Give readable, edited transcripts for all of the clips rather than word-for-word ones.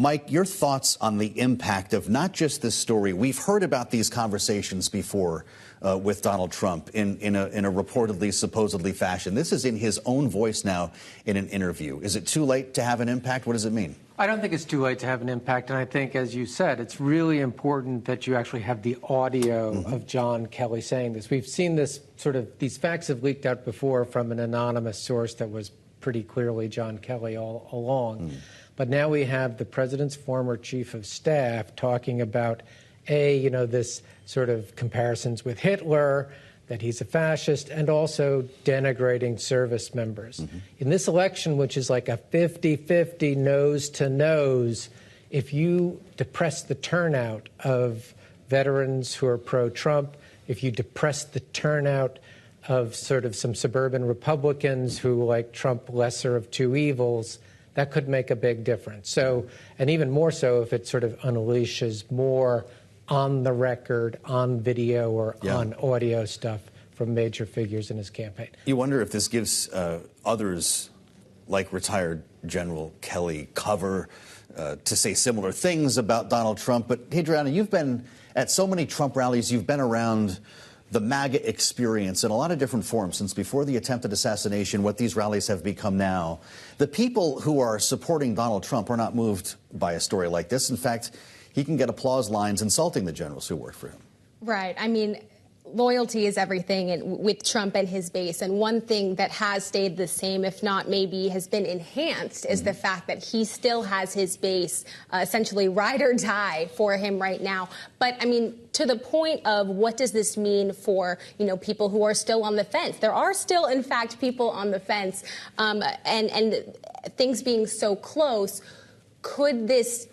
Mike, your thoughts on the impact of not just this story. We've heard about these conversations before with Donald Trump in a reportedly, supposedly fashion. This is in his own voice now in an interview. Is it too late to have an impact? What does it mean? I don't think it's too late to have an impact. And I think, as you said, it's really important that you actually have the audio of John Kelly saying this. We've seen this these facts have leaked out before from an anonymous source that was pretty clearly John Kelly all along. But now we have the president's former chief of staff talking about, this sort of comparisons with Hitler, that he's a fascist, and also denigrating service members. In this election, which is like a 50-50 nose-to-nose, if you depress the turnout of veterans who are pro-Trump, if you depress the turnout of some suburban Republicans who like Trump lesser of two evils, that could make a big difference. So, and even more so if it unleashes more on the record, on video, or on audio stuff from major figures in his campaign. You wonder if this gives others, like retired General Kelly, cover to say similar things about Donald Trump. But, Hadriana, you've been at so many Trump rallies. You've been around the MAGA experience in a lot of different forms since before the attempted assassination, what these rallies have become now. The people who are supporting Donald Trump are not moved by a story like this. In fact, he can get applause lines insulting the generals who work for him. Right. I mean, loyalty is everything with Trump and his base. And one thing that has stayed the same, if not maybe has been enhanced, is the fact that he still has his base essentially ride or die for him right now. But I mean, to the point of what does this mean for, people who are still on the fence? There are still, in fact, people on the fence. And things being so close, could this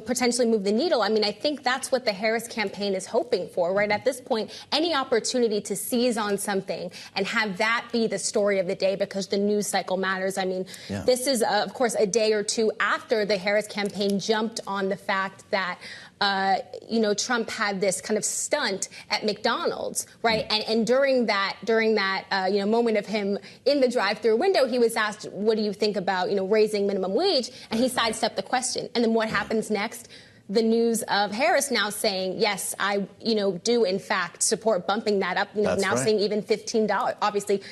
potentially move the needle? I mean, I think that's what the Harris campaign is hoping for, right? At this point, any opportunity to seize on something and have that be the story of the day because the news cycle matters. I mean, this is, of course, a day or two after the Harris campaign jumped on the fact that Trump had this kind of stunt at McDonald's, right? And during that moment of him in the drive-through window, he was asked, what do you think about, raising minimum wage? And he sidestepped the question. And then what happens next? The news of Harris now saying, yes, I, do in fact support bumping that up, saying even $15. Obviously,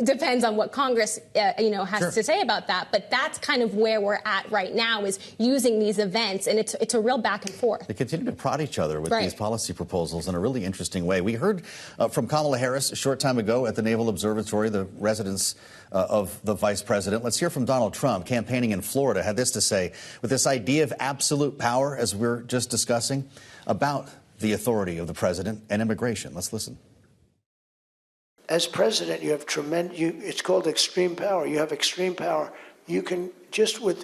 depends on what Congress, has to say about that. But that's kind of where we're at right now, is using these events. And it's a real back and forth. They continue to prod each other with these policy proposals in a really interesting way. We heard from Kamala Harris a short time ago at the Naval Observatory, the residence of the vice president. Let's hear from Donald Trump, campaigning in Florida, had this to say with this idea of absolute power, as we're just discussing, about the authority of the president and immigration. Let's listen. As president, you have it's called extreme power. You have extreme power. You can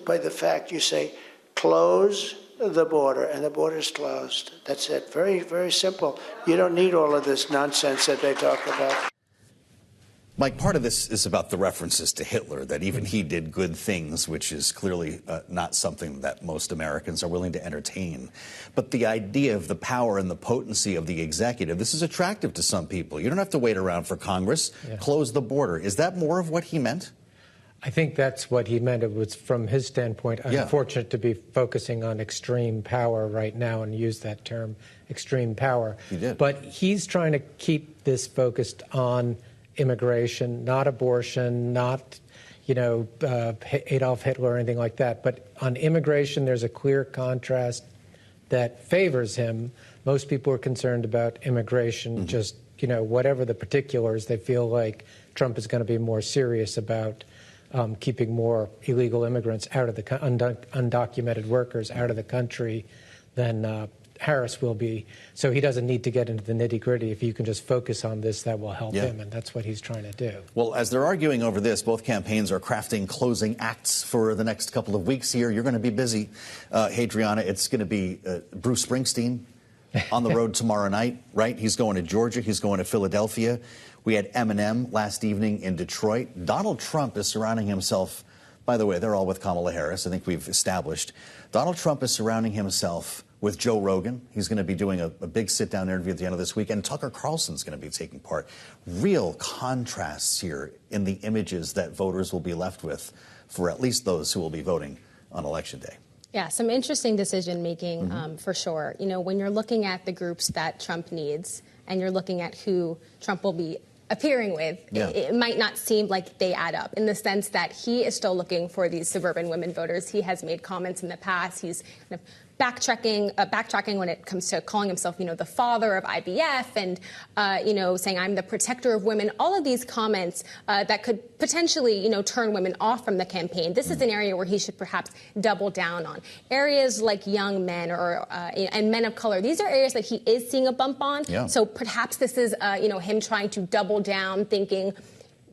by the fact you say, close the border, and the border is closed. That's it. Very, very simple. You don't need all of this nonsense that they talk about. Mike, part of this is about the references to Hitler, that even he did good things, which is clearly not something that most Americans are willing to entertain. But the idea of the power and the potency of the executive, this is attractive to some people. You don't have to wait around for Congress. Close the border. Is that more of what he meant? I think that's what he meant. It was, from his standpoint, unfortunate to be focusing on extreme power right now and use that term, extreme power. He did. But he's trying to keep this focused on immigration, not abortion, not, Adolf Hitler or anything like that. But on immigration, there's a clear contrast that favors him. Most people are concerned about immigration, just, whatever the particulars, they feel like Trump is going to be more serious about keeping more illegal immigrants out of the undocumented workers out of the country than Harris will be. So he doesn't need to get into the nitty-gritty. If you can just focus on this, that will help him, and that's what he's trying to do. Well, as they're arguing over this, both campaigns are crafting closing acts for the next couple of weeks here. You're going to be busy, Hadriana. It's going to be Bruce Springsteen on the road tomorrow night, right? He's going to Georgia. He's going to Philadelphia. We had Eminem last evening in Detroit. Donald Trump is surrounding himself. By the way, they're all with Kamala Harris. I think we've established. Donald Trump is surrounding himself with Joe Rogan. He's going to be doing a big sit-down interview at the end of this week, and Tucker Carlson's going to be taking part. Real contrasts here in the images that voters will be left with for at least those who will be voting on Election Day. Yeah, some interesting decision making for sure. You know, when you're looking at the groups that Trump needs and you're looking at who Trump will be appearing with, it might not seem like they add up in the sense that he is still looking for these suburban women voters. He has made comments in the past. He's kind of backtracking when it comes to calling himself, you know, the father of IVF and, you know, saying I'm the protector of women. All of these comments that could potentially, you know, turn women off from the campaign. This is an area where he should perhaps double down on. Areas like young men or and men of color. These are areas that he is seeing a bump on. Yeah. So perhaps this is, you know, him trying to double down, thinking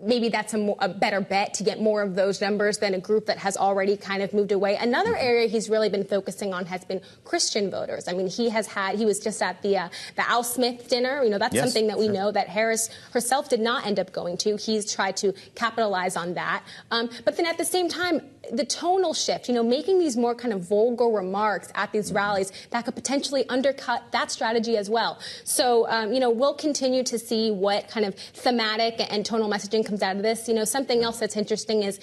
maybe that's a better bet to get more of those numbers than a group that has already kind of moved away. Another area he's really been focusing on has been Christian voters. I mean, he was just at the Al Smith dinner. You know, that's something that we know that Harris herself did not end up going to. He's tried to capitalize on that. But then at the same time, the tonal shift, you know, making these more kind of vulgar remarks at these rallies that could potentially undercut that strategy as well. So, you know, we'll continue to see what kind of thematic and tonal messaging comes out of this. You know, something else that's interesting is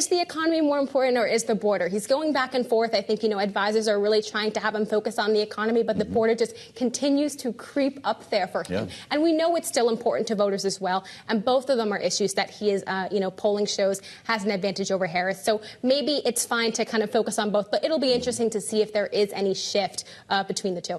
the economy more important or is the border? He's going back and forth. I think, you know, advisors are really trying to have him focus on the economy, but the border just continues to creep up there for him. Yeah. And we know it's still important to voters as well. And both of them are issues that he is, you know, polling shows has an advantage over Harris. So maybe it's fine to kind of focus on both, but it'll be interesting to see if there is any shift between the two.